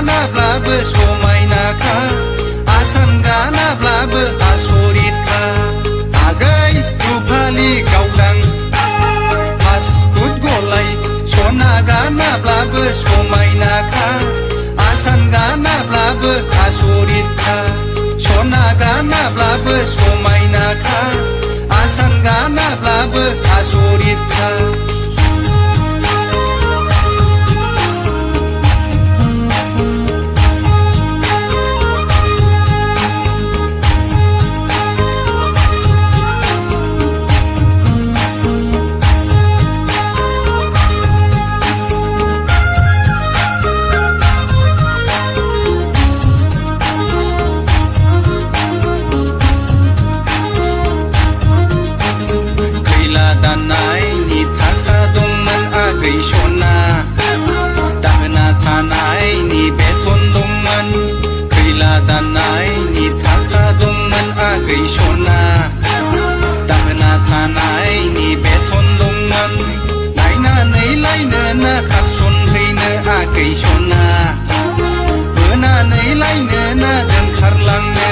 गानाब्लाबो समायनाखा आसान गानाब्लाबो आसरितखा आगै रुफालि गावदां फासफुट गलाय सना गानाब्लाबो समायनाखा आसान गानाब्लाबो आसरितखा सना गानाब्लाबो समायनाखा आसान गानाब्लाबो आसरितखा दानायनि थाखा दंमोन आगै सना दाहोना थानायनि बेथन दंमोन खैला दानायनि थाखा दंमोन आगै सना दाहोना थानायनि बेथन दंमोन नायनानै लायनो ना खारसनहैनो आगै सना बोनानै लायनो ना दोनखारलांनो